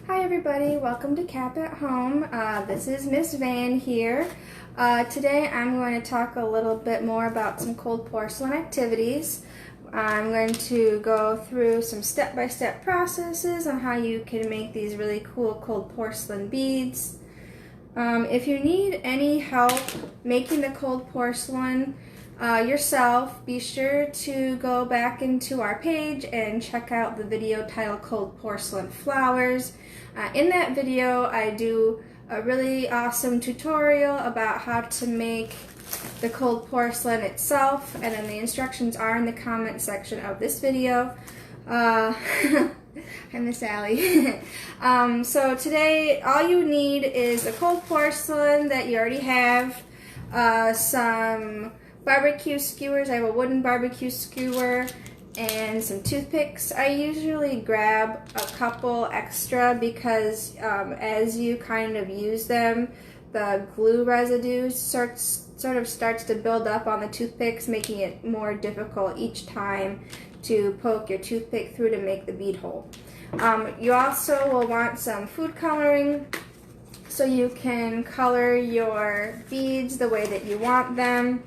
Hi everybody, welcome to Cap at Home. This is Miss Van here. Today I'm going to talk a little bit more about some cold porcelain activities. I'm going to go through some step-by-step processes on how you can make these really cool cold porcelain beads. If you need any help making the cold porcelain yourself, be sure to go back into our page and check out the video titled Cold Porcelain Flowers. In that video, I do a really awesome tutorial about how to make the cold porcelain itself, and then the instructions are in the comment section of this video. Hi, Miss Sally. So today, all you need is a cold porcelain that you already have, some barbecue skewers. I have a wooden barbecue skewer and some toothpicks. I usually grab a couple extra because as you kind of use them, the glue residue sort of starts to build up on the toothpicks, making it more difficult each time to poke your toothpick through to make the bead hole. You also will want some food coloring so you can color your beads the way that you want them.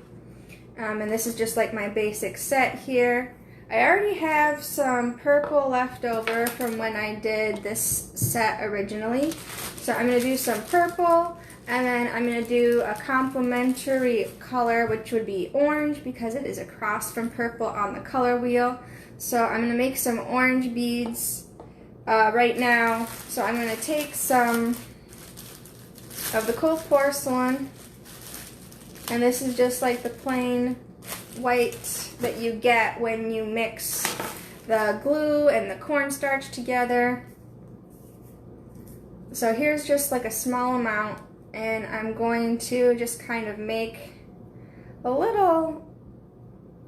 And this is just like my basic set here. I already have some purple left over from when I did this set originally. So I'm going to do some purple, and then I'm going to do a complementary color, which would be orange because it is across from purple on the color wheel. So I'm going to make some orange beads right now. So I'm going to take some of the cold porcelain, and this is just like the plain white that you get when you mix the glue and the cornstarch together. So here's just like a small amount, and I'm going to just kind of make a little,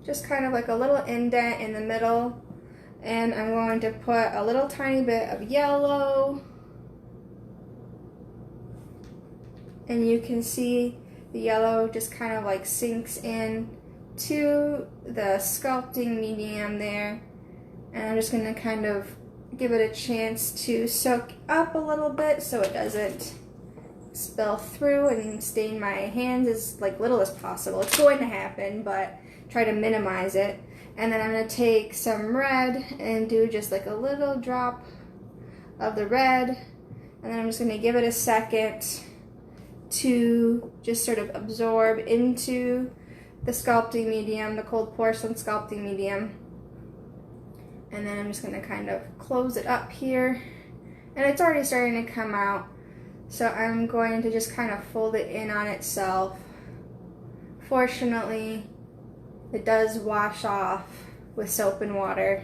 just kind of like a little indent in the middle, and I'm going to put a little tiny bit of yellow, and you can see the yellow just kind of like sinks in to the sculpting medium there, and I'm just going to kind of give it a chance to soak up a little bit so it doesn't spill through and stain my hands as like little as possible. It's going to happen, but try to minimize it. And then I'm going to take some red and do just like a little drop of the red, and then I'm just going to give it a second to just sort of absorb into the sculpting medium, the cold porcelain sculpting medium. And then I'm just going to kind of close it up here, and it's already starting to come out, so I'm going to just kind of fold it in on itself. Fortunately, it does wash off with soap and water.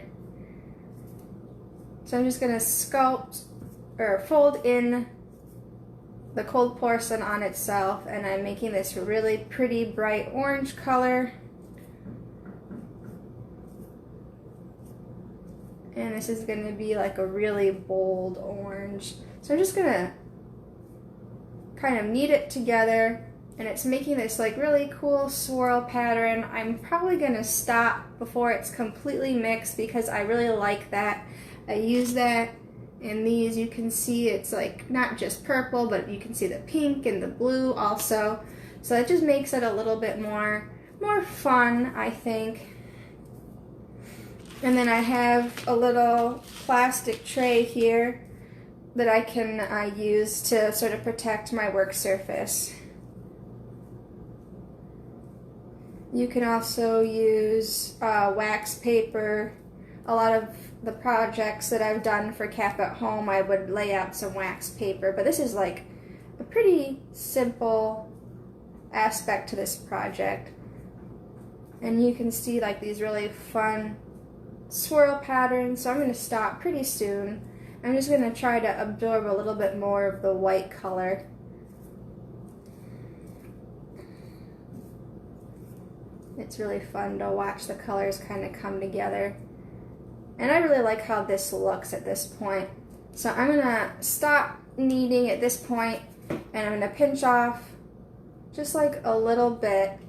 So I'm just going to sculpt or fold in the cold porcelain on itself, and I'm making this really pretty bright orange color. And this is going to be like a really bold orange. So I'm just going to kind of knead it together, and it's making this like really cool swirl pattern. I'm probably going to stop before it's completely mixed because I really like that. I use that in these. You can see it's like not just purple, but you can see the pink and the blue also. So it just makes it a little bit more fun, I think. And then I have a little plastic tray here that I can use to sort of protect my work surface. You can also use wax paper. A lot of the projects that I've done for Cap at Home, I would lay out some wax paper, but this is like a pretty simple aspect to this project. And you can see like these really fun swirl patterns. So I'm going to stop pretty soon. I'm just going to try to absorb a little bit more of the white color. It's really fun to watch the colors kind of come together. And I really like how this looks at this point. So I'm going to stop kneading at this point, and I'm going to pinch off just like a little bit.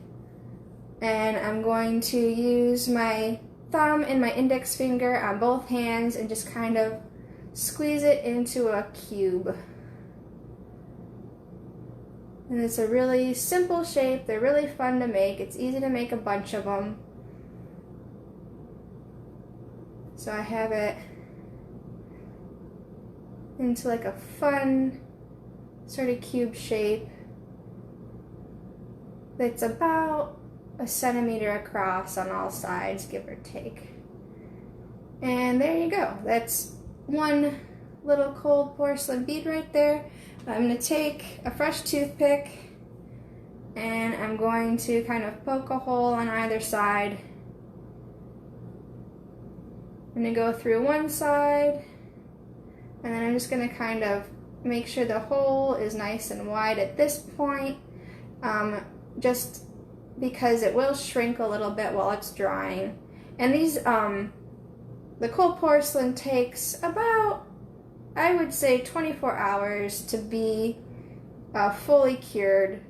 And I'm going to use my thumb and my index finger on both hands and just kind of squeeze it into a cube. And it's a really simple shape. They're really fun to make. It's easy to make a bunch of them. So I have it into like a fun sort of cube shape that's about a centimeter across on all sides, give or take. And there you go. That's one little cold porcelain bead right there. I'm going to take a fresh toothpick and I'm going to kind of poke a hole on either side. I'm going to go through one side and then I'm just going to kind of make sure the hole is nice and wide at this point, just because it will shrink a little bit while it's drying. And these, the cold porcelain takes about, I would say, 24 hours to be fully cured.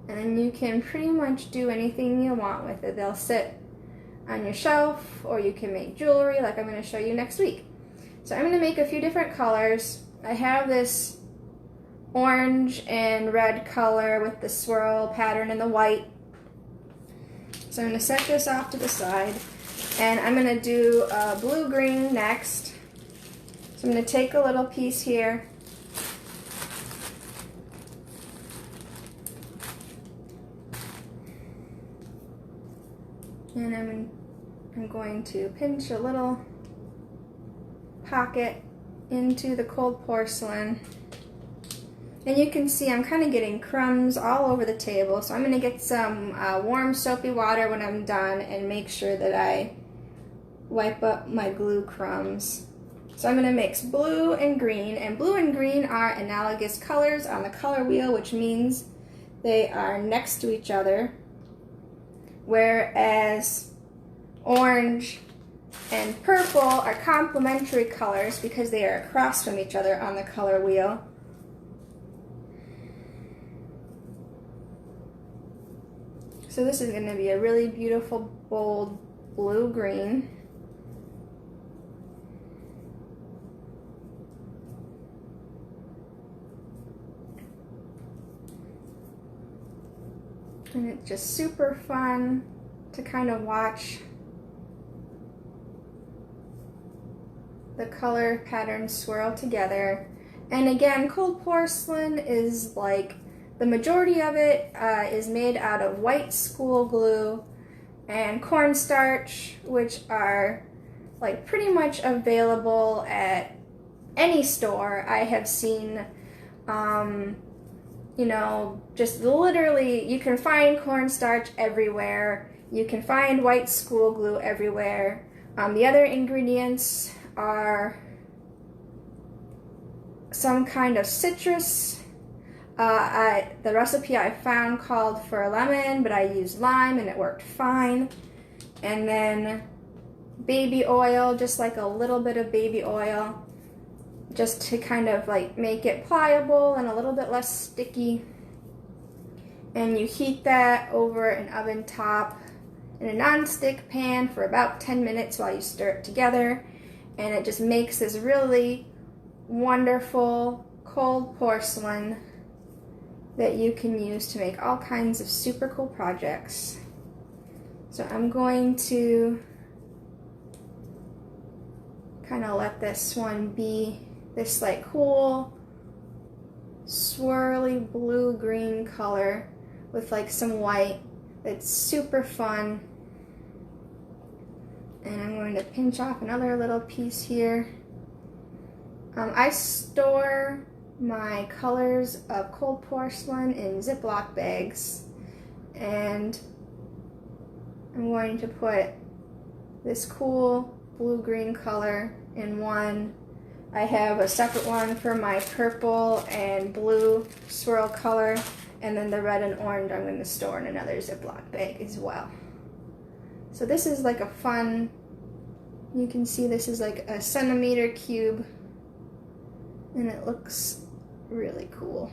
And then you can pretty much do anything you want with it. They'll sit on your shelf, or you can make jewelry like I'm going to show you next week. So I'm going to make a few different colors. I have this orange and red color with the swirl pattern and the white. So I'm going to set this off to the side. And I'm going to do blue-green next. So I'm going to take a little piece here. And I'm going to pinch a little pocket into the cold porcelain. And you can see I'm kind of getting crumbs all over the table. So I'm going to get some warm soapy water when I'm done and make sure that I wipe up my glue crumbs. So I'm going to mix blue and blue and green are analogous colors on the color wheel, which means they are next to each other, whereas orange and purple are complementary colors because they are across from each other on the color wheel. So this is going to be a really beautiful, bold blue-green. And it's just super fun to kind of watch the color patterns swirl together. And again, cold porcelain is like, the majority of it is made out of white school glue and cornstarch, which are like pretty much available at any store. I have seen, you know, just literally, you can find cornstarch everywhere. You can find white school glue everywhere. The other ingredients are some kind of citrus. The recipe I found called for lemon, but I used lime and it worked fine. And then baby oil, just like a little bit of baby oil, just to kind of like make it pliable and a little bit less sticky. And you heat that over an oven top in a non-stick pan for about 10 minutes while you stir it together. And it just makes this really wonderful cold porcelain that you can use to make all kinds of super cool projects. So I'm going to kind of let this one be this like cool swirly blue-green color with like some white. It's super fun. And I'm going to pinch off another little piece here. I store my colors of cold porcelain in Ziploc bags, and I'm going to put this cool blue-green color in one. I have a separate one for my purple and blue swirl color, and then the red and orange I'm going to store in another Ziploc bag as well. So this is like a fun, you can see this is like a centimeter cube, and it looks really cool.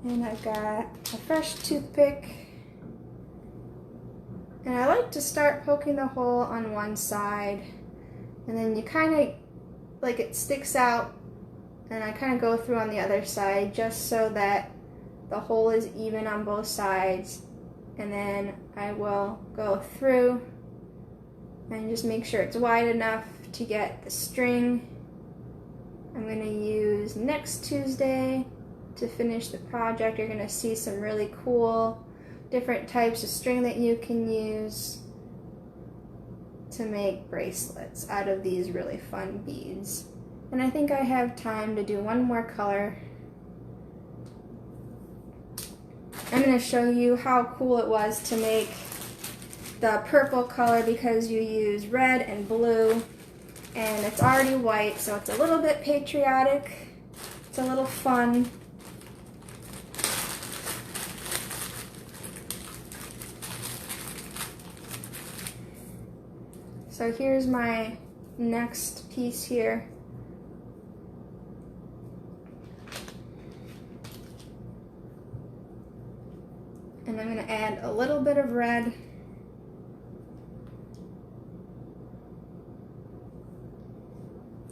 And I've got a fresh toothpick, And I like to start poking the hole on one side, and then you kind of, like it sticks out, and I kind of go through on the other side just so that the hole is even on both sides. And then I will go through and just make sure it's wide enough to get the string. I'm going to use next Tuesday to finish the project. You're going to see some really cool different types of string that you can use to make bracelets out of these really fun beads. And I think I have time to do one more color. I'm going to show you how cool it was to make the purple color because you use red and blue, and it's already white, so it's a little bit patriotic. It's a little fun. So here's my next piece here. And I'm going to add a little bit of red.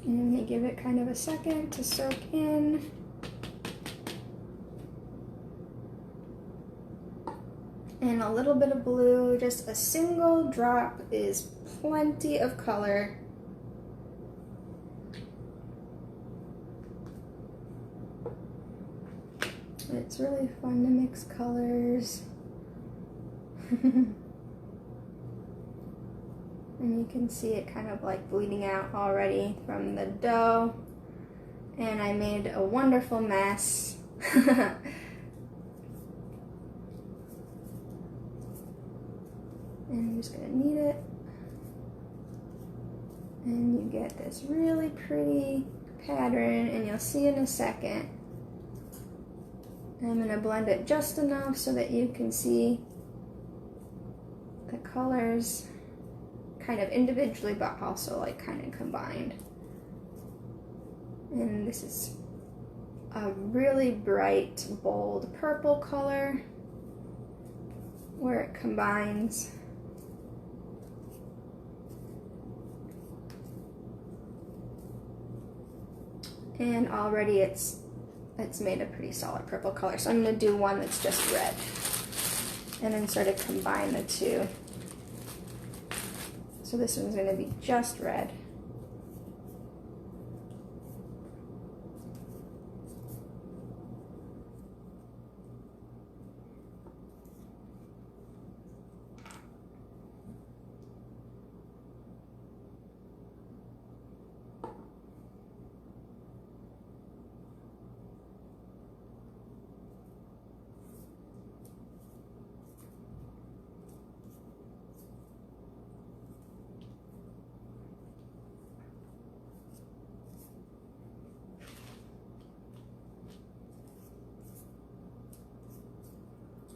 And I'm going to give it kind of a second to soak in. And a little bit of blue, just a single drop is plenty of color. It's really fun to mix colors. And you can see it kind of like bleeding out already from the dough. And I made a wonderful mess. And I'm just going to knead it. And you get this really pretty pattern, and you'll see in a second. I'm going to blend it just enough so that you can see the colors kind of individually, but also like kind of combined. And this is a really bright, bold purple color where it combines. And already it's made a pretty solid purple color. So I'm going to do one that's just red and then sort of combine the two. So this one's going to be just red.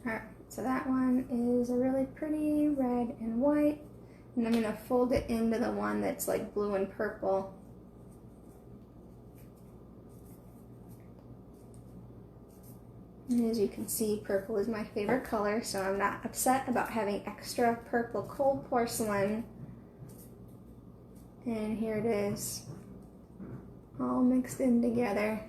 Alright, so that one is a really pretty red and white, and I'm going to fold it into the one that's like blue and purple. And as you can see, purple is my favorite color, so I'm not upset about having extra purple cold porcelain. And here it is, all mixed in together.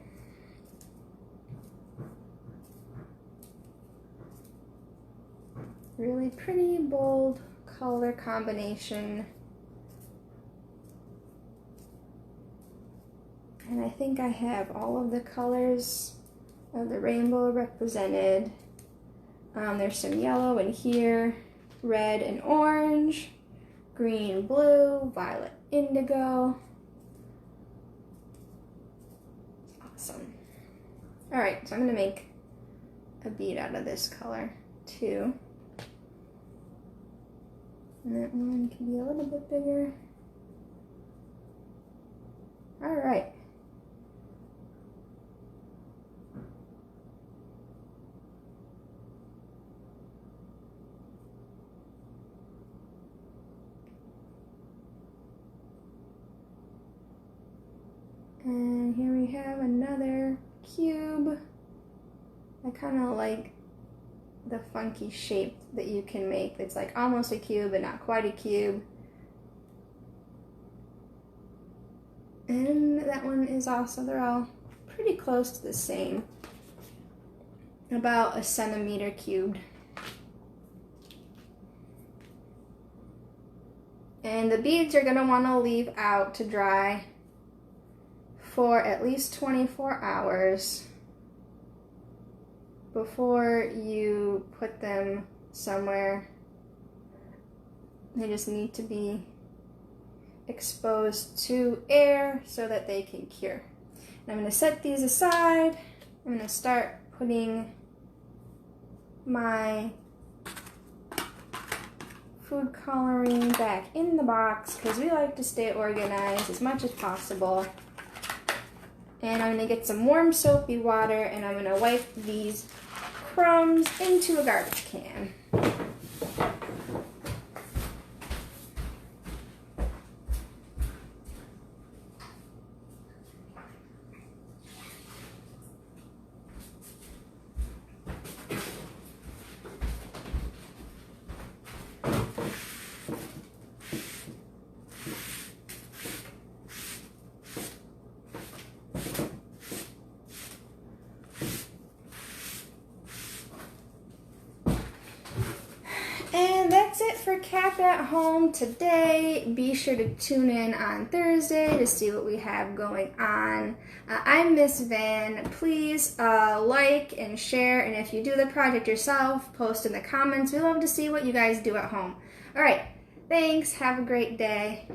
Really pretty, bold color combination. And I think I have all of the colors of the rainbow represented. There's some yellow in here, red and orange, green, blue, violet, indigo. Awesome. Alright, so I'm going to make a bead out of this color too. And that one can be a little bit bigger. Alright. And here we have another cube. I kind of like the funky shape that you can make that's like almost a cube but not quite a cube. And that one is also, they're all pretty close to the same. About a centimeter cubed. And the beads you're going to want to leave out to dry for at least 24 hours before you put them somewhere. They just need to be exposed to air so that they can cure. And I'm going to set these aside. I'm going to start putting my food coloring back in the box because we like to stay organized as much as possible. And I'm going to get some warm soapy water and I'm going to wipe these crumbs into a garbage can. And that's it for Cap at Home today. Be sure to tune in on Thursday to see what we have going on. I'm Miss Van. Please like and share, and if you do the project yourself, post in the comments. We love to see what you guys do at home. All right, thanks. Have a great day.